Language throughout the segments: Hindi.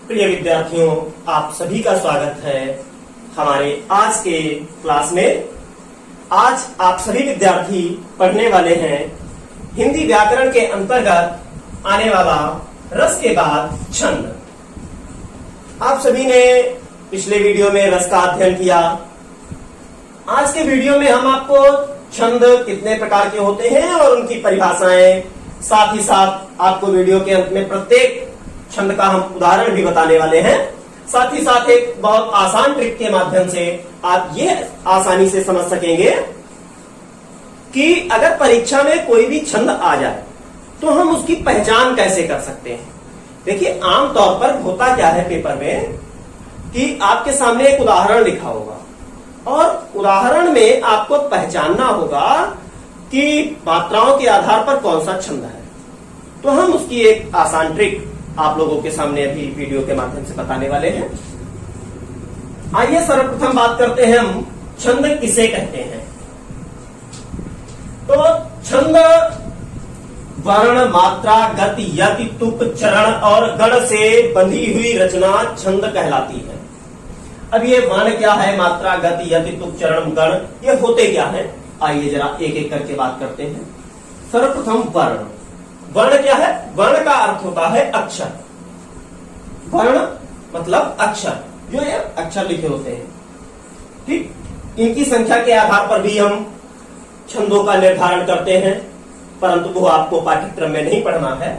प्रिय विद्यार्थियों, आप सभी का स्वागत है हमारे आज के क्लास में। आज आप सभी विद्यार्थी पढ़ने वाले हैं हिंदी व्याकरण के अंतर्गत आने वाला रस के बाद छंद। आप सभी ने पिछले वीडियो में रस का अध्ययन किया। आज के वीडियो में हम आपको छंद कितने प्रकार के होते हैं और उनकी परिभाषाएं, साथ ही साथ आपको वीडियो के अंत में प्रत्येक छंद का हम उदाहरण भी बताने वाले हैं। साथ ही साथ एक बहुत आसान ट्रिक के माध्यम से आप ये आसानी से समझ सकेंगे कि अगर परीक्षा में कोई भी छंद आ जाए तो हम उसकी पहचान कैसे कर सकते हैं। देखिए, आमतौर पर होता क्या है पेपर में कि आपके सामने एक उदाहरण लिखा होगा और उदाहरण में आपको पहचानना होगा कि मात्राओं के आधार पर कौन सा छंद है। तो हम उसकी एक आसान ट्रिक आप लोगों के सामने अभी वीडियो के माध्यम से बताने वाले हैं। आइए सर्वप्रथम बात करते हैं हम छंद किसे कहते हैं। तो छंद वर्ण, मात्रा, गति, यति, तुक, चरण और गण से बंधी हुई रचना छंद कहलाती है। अब ये वर्ण क्या है, मात्रा, गति, यति, तुक, चरण, गण, ये होते क्या है, आइए जरा एक एक करके बात करते हैं। सर्वप्रथम वर्ण। वर्ण क्या है? वर्ण का अर्थ होता है अक्षर। वर्ण मतलब अक्षर, जो ये अक्षर लिखे होते हैं। ठीक, इनकी संख्या के आधार पर भी हम छंदों का निर्धारण करते हैं, परंतु वो आपको पाठ्यक्रम में नहीं पढ़ना है।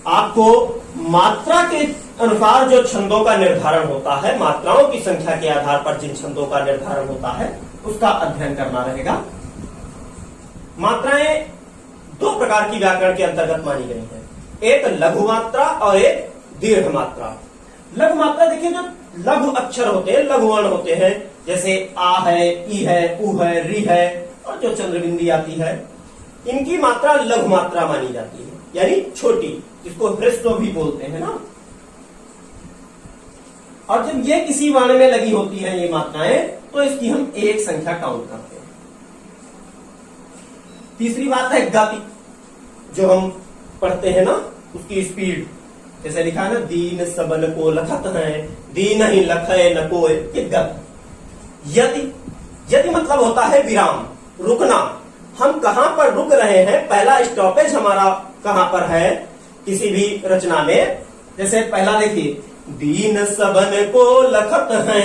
आपको मात्रा के अनुसार जो छंदों का निर्धारण होता है, मात्राओं की संख्या के आधार पर जिन छंदों का निर्धारण होता है, उसका अध्ययन करना रहेगा। मात्राएं दो प्रकार की व्याकरण के अंतर्गत मानी गई हैं, एक लघु मात्रा और एक दीर्घ मात्रा। लघु मात्रा देखिए, जो लघु अक्षर होते हैं, लघु वर्ण होते हैं, जैसे आ है, ई है, उ है, री है और जो चंद्रबिंदी आती है, इनकी मात्रा लघु मात्रा मानी जाती है, यानी छोटी, जिसको ह्रस्व भी बोलते हैं ना। और जब ये किसी वर्ण में लगी होती है ये मात्राएं, तो इसकी हम एक संख्या काउंट करते हैं। तीसरी बात है गति, जो हम पढ़ते हैं ना, उसकी स्पीड। जैसे लिखा है ना, दीन सबन को लखत है, दीन ही लखे न कोय, ये गति। यति, यति मतलब होता है विराम, रुकना। हम कहां पर रुक रहे हैं, पहला स्टॉपेज हमारा कहां पर है किसी भी रचना में। जैसे पहला देखिए, दीन सबन को लखत है,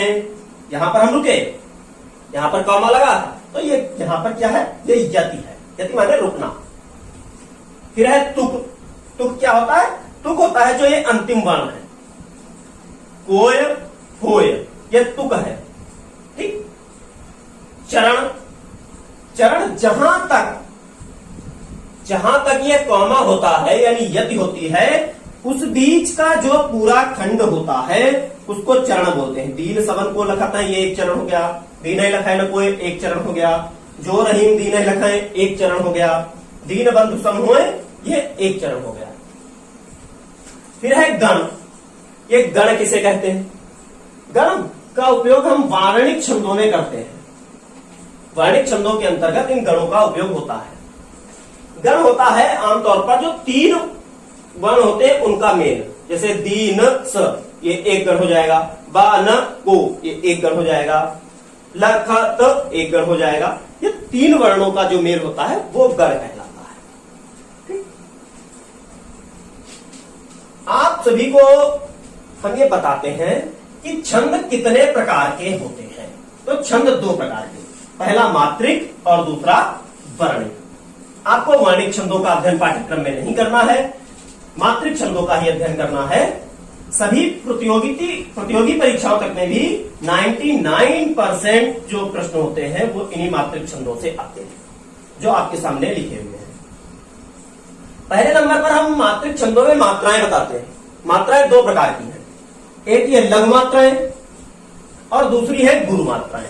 यहां पर हम रुके, यहां पर कॉमा लगा, तो ये यहां पर क्या है, ये यति है। यति माने रुकना। फिर है तुक। तुक क्या होता है? तुक होता है जो ये अंतिम वर्ण है, कोय, होय, ये तुक है। ठीक। चरण। चरण जहां तक ये कॉमा होता है, यानी यति होती है, उस बीच का जो पूरा खंड होता है उसको चरण बोलते हैं। दीन सबन को लखत है, ये एक चरण हो गया। दीन ही लखाए न कोय, एक चरण हो गया। जो रहीम दीन ही लखाए, एक चरण हो गया। दीन बंधु सम हुए, ये एक चरण हो गया। फिर है गण। ये गण किसे कहते हैं? गण का उपयोग हम वार्णिक छंदों में करते हैं। वार्णिक छंदों के अंतर्गत इन गणों का उपयोग होता है। गण होता है आमतौर पर जो तीन वर्ण होते हैं उनका मेल। जैसे दीन स, ये एक गण हो जाएगा। बा न को, ये एक गण हो जाएगा। लखत एक गण हो जाएगा। ये तीन वर्णों का जो मेल होता है वो गण कहलाता है। आप सभी को हम ये बताते हैं कि छंद कितने प्रकार के होते हैं। तो छंद दो प्रकार के, पहला मात्रिक और दूसरा वर्णिक। आपको वर्णिक छंदों का अध्ययन पाठ्यक्रम में नहीं करना है, मात्रिक छंदों का ही अध्ययन करना है। सभी प्रतियोगी परीक्षाओं तक में भी 99% जो प्रश्न होते हैं वो इन्हीं मात्रिक छंदों से आते हैं, जो आपके सामने लिखे हुए हैं। पहले नंबर पर हम मात्रिक छंदों में मात्राएं बताते हैं। मात्राएं दो प्रकार की हैं, एक ये लघु मात्राएं और दूसरी है गुरु मात्राएं।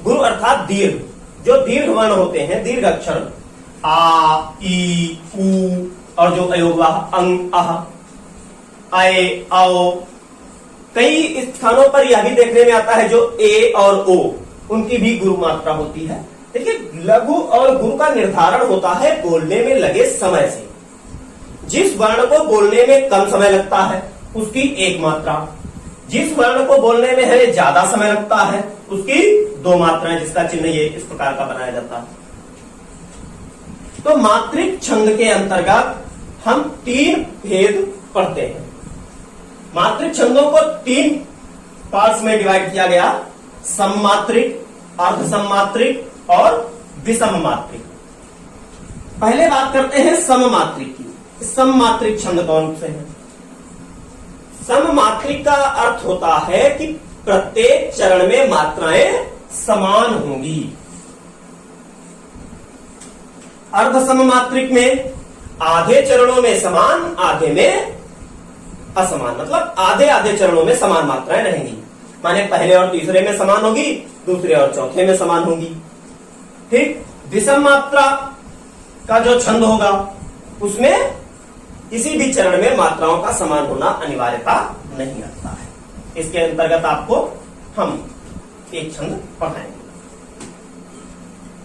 गुरु अर्थात दीर्घ, जो दीर्घ वर्ण होते हैं, दीर्घ अक्षर, आ, ई, उ और जो अयोगवाह अंग, आह, आए, आओ। कई स्थानों पर यह भी देखने में आता है जो ए और ओ, उनकी भी गुरु मात्रा होती है। देखिए, लघु और गुरु का निर्धारण होता है बोलने में लगे समय से। जिस वर्ण को बोलने में कम समय लगता है उसकी एक मात्रा। जिस वर्ण को बोलने में है ज्यादा समय लगता है उसकी दो मात्राएं, जिसका चिन्ह ये इस प्रकार का बनाया जाता है। तो मात्रिक छंद के अंतर्गत हम तीन भेद पढ़ते हैं। मात्रिक छंदों को तीन पार्ट्स में डिवाइड किया गया, सममात्रिक, अर्ध सममात्रिक और विषम मात्रिक। पहले बात करते हैं सममात्रिक की। सममात्रिक छंद कौन से हैं? सममात्रिक का अर्थ होता है कि प्रत्येक चरण में मात्राएं समान होंगी। अर्ध सममात्रिक में आधे चरणों में समान, आधे में असमान, मतलब आधे आधे चरणों में समान मात्राएं रहेंगी। माने पहले और तीसरे में समान होगी, दूसरे और चौथे में समान होगी। ठीक। विषम मात्रा का जो छंद होगा उसमें किसी भी चरण में मात्राओं का समान होना अनिवार्यता नहीं रखता है। इसके अंतर्गत आपको हम एक छंद पढ़ाएंगे।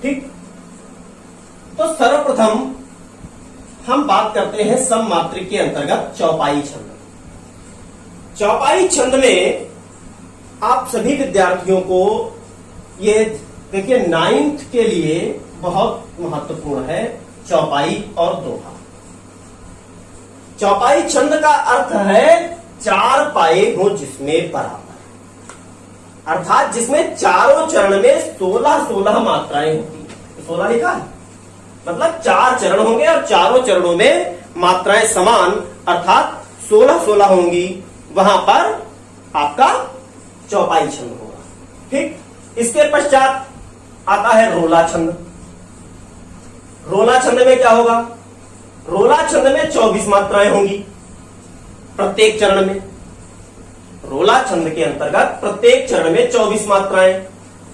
ठीक। तो सर्वप्रथम हम बात करते हैं सममात्रिक के अंतर्गत चौपाई छंद। चौपाई छंद में आप सभी विद्यार्थियों को ये देखिए 9th के लिए बहुत महत्वपूर्ण है चौपाई और दोहा। चौपाई छंद का अर्थ है चार पाए हो जिसमें बराबर, अर्थात जिसमें चारों चरण में 16-16 मात्राएं होती है। 16 लिखा है, मतलब 4 चरण होंगे और चारों चरणों में मात्राएं समान, अर्थात 16-16 होंगी। वहां पर आपका चौपाई छंद होगा। ठीक। इसके पश्चात आता है रोला छंद। रोला छंद में क्या होगा? रोला छंद में 24 मात्राएं होंगी प्रत्येक चरण में। रोला छंद के अंतर्गत प्रत्येक चरण में 24 मात्राएं,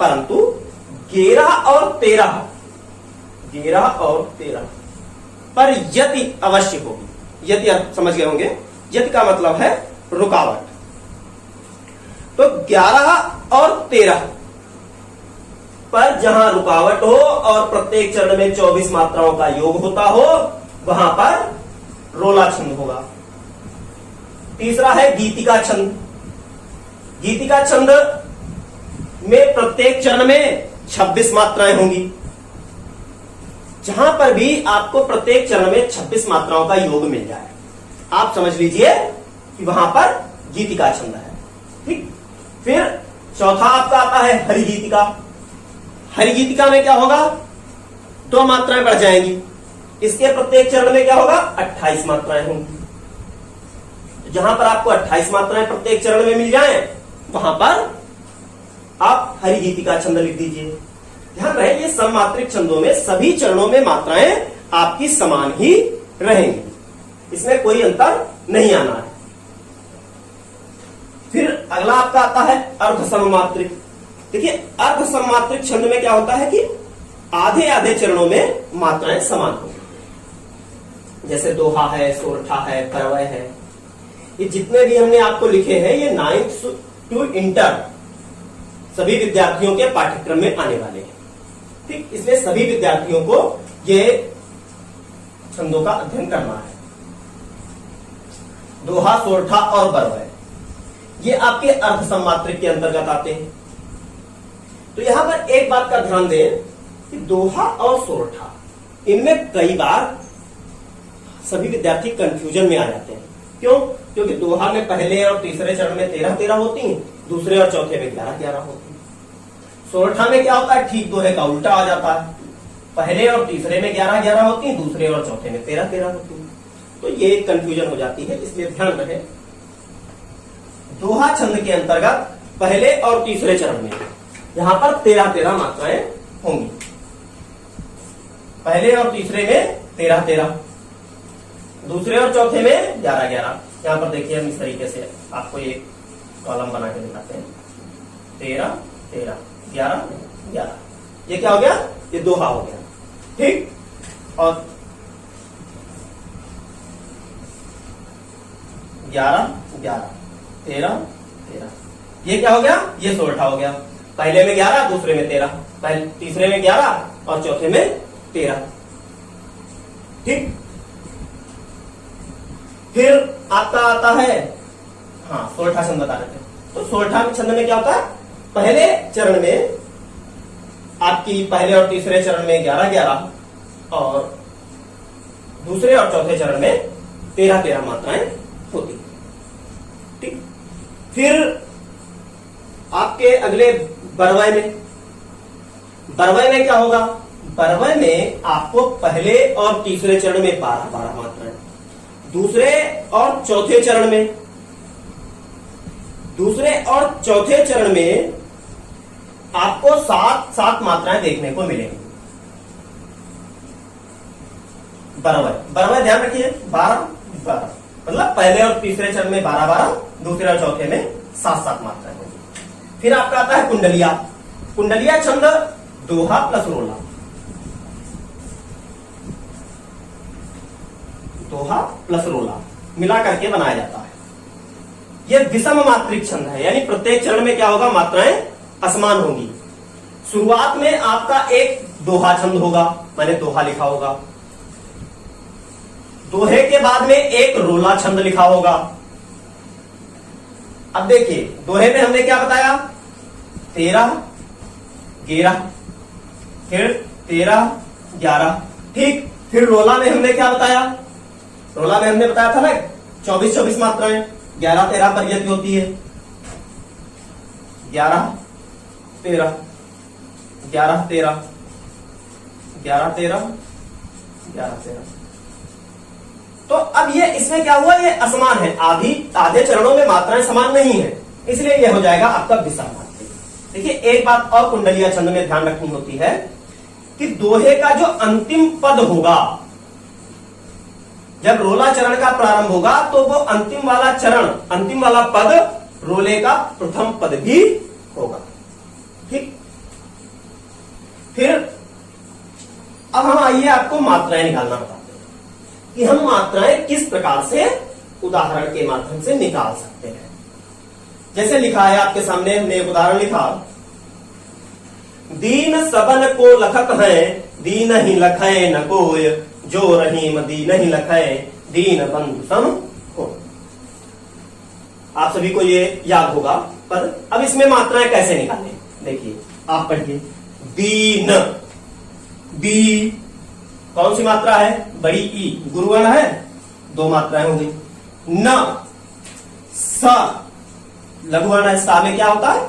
परंतु 11 और 13 पर यति अवश्य होगी। यति आप समझ गए होंगे। यति का मतलब है रुकावट। तो 11 और 13 पर जहां रुकावट हो और प्रत्येक चरण में 24 मात्राओं का योग होता हो वहां पर रोला छंद होगा। तीसरा है गीतिका छंद। गीतिका छंद में प्रत्येक चरण में 26 मात्राएं होंगी। जहां पर भी आपको प्रत्येक चरण में 26 मात्राओं का योग मिल जाए आप समझ लीजिए कि वहां पर गीतिका छंद है। ठीक। फिर चौथा आपका आता है हरिगीतिका। हरिगीतिका में क्या होगा? 2 मात्राएं बढ़ जाएंगी। इसके प्रत्येक चरण में क्या होगा? 28 मात्राएं होंगी। जहां पर आपको 28 मात्राएं प्रत्येक चरण में मिल जाएं वहां पर आप हरिगीतिका छंद लिख दीजिए। ध्यान रहे ये सममात्रिक छंदों में सभी चरणों में मात्राएं आपकी समान ही रहेंगी, इसमें कोई अंतर नहीं आना है। फिर अगला आपका आता है अर्ध सममात्रिक। देखिए अर्ध सममात्रिक छंद में क्या होता है कि आधे आधे चरणों में मात्राएं समान होंगी। जैसे दोहा है, सोरठा है, परवय है, ये जितने भी हमने आपको लिखे हैं ये 9th to इंटर सभी विद्यार्थियों के पाठ्यक्रम में आने वाले हैं। ठीक। इसलिए सभी विद्यार्थियों को ये छंदों का अध्ययन करना है। दोहा, सोरठा और बरवय ये आपके अर्ध सममात्रिक के अंतर्गत आते हैं। तो यहां पर एक बात का ध्यान दें कि दोहा और सोरठा इनमें कई बार सभी विद्यार्थी कंफ्यूजन में आ जाते हैं। क्यों? क्योंकि दोहा में पहले और तीसरे चरण में 13-13 होती हैं, दूसरे और चौथे में 11-11 होती हैं। सोरठा में क्या होता है? ठीक दोहे का उल्टा आ जाता है। पहले और तीसरे में 11-11 होती हैं, दूसरे और चौथे में 13-13 होती हैं। तो ये कंफ्यूजन हो जाती है, इसलिए ध्यान रहे। दोहा छंद के अंतर्गत पहले और तीसरे चरण में यहां पर 13-13 मात्राएं होंगी। पहले और तीसरे में 13-13, दूसरे और चौथे में 11-11। यहां पर देखिए हम इस तरीके से आपको एक कॉलम बना के दिखाते हैं। 13-13, 11-11। ये क्या हो गया? ये दोहा हो गया। ठीक। और 11-11, 13-13, ये क्या हो गया? ये सोरठा हो गया। पहले में 11, दूसरे में 13, पहले तीसरे में 11 और चौथे में 13। ठीक। फिर आपका आता है हाँ, सोरठा छंद बता रहे थे। तो सोरठा छंद में क्या होता है, पहले चरण में आपकी पहले और तीसरे चरण में 11-11 और दूसरे और चौथे चरण में 13-13 मात्राएं होती। ठीक, फिर आपके अगले बरवय में क्या होगा, बरवय में आपको पहले और तीसरे चरण में 12-12 मात्राएं, दूसरे और चौथे चरण में आपको 7-7 मात्राएं देखने को मिलेंगी। बरवय ध्यान रखिए, 12-12 मतलब पहले और तीसरे चरण में 12-12, दूसरे और चौथे में 7-7 मात्राएं होंगी। फिर आपका आता है कुंडलिया छंद, दोहा प्लस रोला, दोहा प्लस रोला मिला करके बनाया जाता है। यह विषम मात्रिक छंद है, यानी प्रत्येक चरण में क्या होगा, मात्राएं असमान होंगी। शुरुआत में आपका एक दोहा छंद होगा, मैंने दोहा लिखा होगा, दोहे के बाद में एक रोला छंद लिखा होगा। अब देखिए, दोहे में हमने क्या बताया, 13-11, फिर 13-11, ठीक। फिर रोला में हमने क्या बताया, रोला में हमने बताया था ना 24-24 मात्राएं, 11-13 पर यति होती है, 11-13, 11-13, 11-13, 11-13। तो अब ये इसमें क्या हुआ, ये असमान है, आधे चरणों में मात्राएं समान नहीं है, इसलिए यह हो जाएगा आपका विषम मात्रिक। देखिए, एक बात और कुंडलिया छंद में ध्यान रखनी होती है कि दोहे का जो अंतिम पद होगा, जब रोला चरण का प्रारंभ होगा तो वो अंतिम वाला पद रोले का प्रथम पद भी होगा। ठीक, फिर अब हम आइए आपको मात्राएं निकालना बताते हैं कि हम मात्राएं किस प्रकार से उदाहरण के माध्यम से निकाल सकते हैं। जैसे लिखा है आपके सामने, हमने एक उदाहरण लिखा, दीन सबन को लखत है, दीन ही लखै न कोय, जो रहीम दीन ही लखै, दीन बंधु सम हो। आप सभी को ये याद होगा, पर अब इसमें मात्राएं कैसे निकालें, देखिए आप पढ़िए। दीन, दी कौन सी मात्रा है, बड़ी ई, गुरुगण है, 2 मात्राएं हो गई। न, सा लघुवर्ण है, सा में क्या होता है,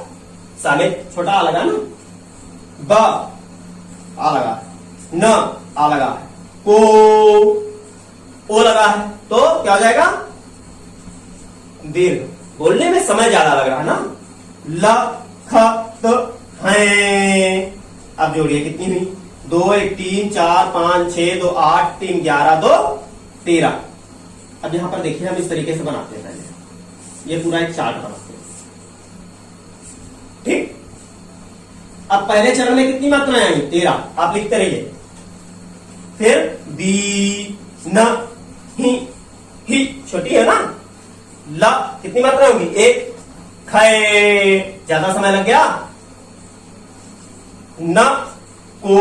सा में छोटा आ लगा ना, ब आ लगा, न आ लगा है, को ओ लगा है, तो क्या हो जाएगा, दीर्घ। बोलने में समय ज्यादा लग रहा है ना, लखत है। अब जोड़िए, कितनी हुई, 2 1 3 4 5 6 2 8 3 11 2 13। अब यहां पर देखिए, हम इस तरीके से बनाते हैं, पहले ये पूरा एक चार्ट बनाते हैं। ठीक, अब पहले चरण में कितनी मात्राएं आई, 13, आप लिखते रहिए। फिर दी न ही छोटी है ना, ल कितनी मात्रा होगी, 1, खे ज्यादा समय लग गया, न को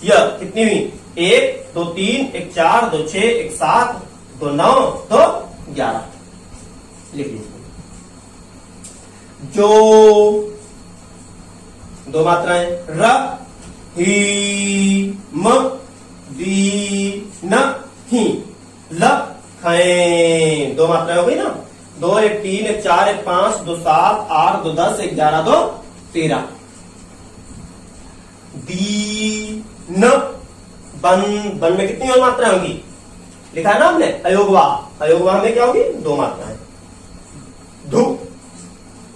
य कितनी हुई, 1 2 3 1 4 2 6 1 7 2 9 2 11, लिख लीजिए। जो 2 मात्राएं, र ही म दी न ही, ल खे 2 मात्राएं हो गई ना, 2 1 3 1 4 1 5 2 7 8 2 10 1 11 2 13। दी न, बन में कितनी और मात्राएं होगी, लिखा है ना हमने, अयोगवा में क्या होगी, 2 मात्राएं। धु,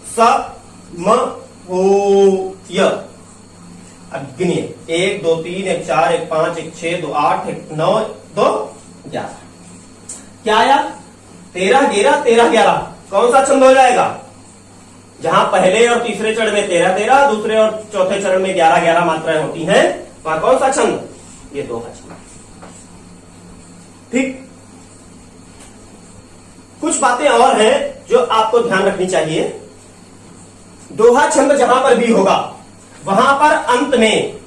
स म हो य। अब गिनिए, 1 2 3 1 4 1 5 1 6 2 8 1 9 2 11। क्या आया, 13 11 13 11। कौन सा छंद हो जाएगा, जहां पहले और तीसरे चरण में 13 13, दूसरे और चौथे चरण में 11 11 मात्राएं होती हैं, वहां कौन सा छंद, ये दोहा छंद। ठीक, कुछ बातें और हैं जो आपको ध्यान रखनी चाहिए। दोहा छंद जहां पर भी होगा, वहां पर अंत में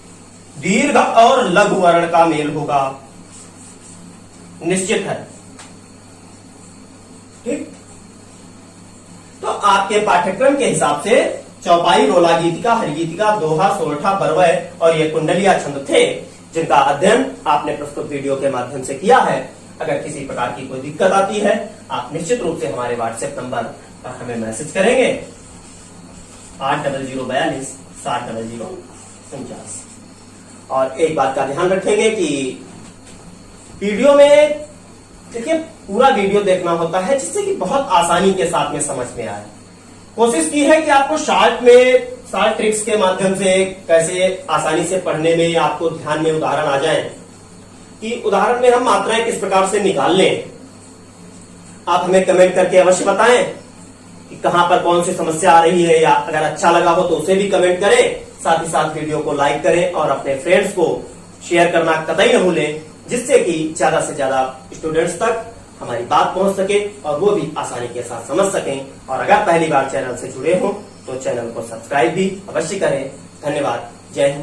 दीर्घ और लघु वर्ण का मेल होगा, निश्चित है। ठीक, आपके पाठ्यक्रम के हिसाब से चौपाई, रोला गीतिका, हरिगीतिका, दोहा, सोरठा, बरवय और ये कुंडलिया छंद थे, जिनका अध्ययन आपने प्रस्तुत वीडियो के माध्यम से किया है। अगर किसी प्रकार की कोई दिक्कत आती है, आप निश्चित रूप से हमारे व्हाट्सएप नंबर पर हमें मैसेज करेंगे 8000600049। और एक बात का ध्यान रखेंगे कि वीडियो में देखिए पूरा वीडियो देखना होता है, जिससे कि बहुत आसानी के साथ में समझ में आए। कोशिश की है कि आपको शॉर्ट ट्रिक्स के माध्यम से कैसे आसानी से पढ़ने में आपको ध्यान में उदाहरण आ जाए, कि उदाहरण में हम मात्राएं किस प्रकार से निकाल लें। आप हमें कमेंट करके अवश्य बताएं कि कहां पर कौन सी समस्या आ रही है, या अगर अच्छा लगा हो तो उसे भी कमेंट करें। साथ ही साथ वीडियो को लाइक करें और अपने फ्रेंड्स को शेयर करना कतई न भूलें, जिससे कि ज्यादा से ज्यादा स्टूडेंट्स तक हमारी बात पहुंच सके और वो भी आसानी के साथ समझ सकें। और अगर पहली बार चैनल से जुड़े हो तो चैनल को सब्सक्राइब भी अवश्य करें। धन्यवाद। जय हिंद।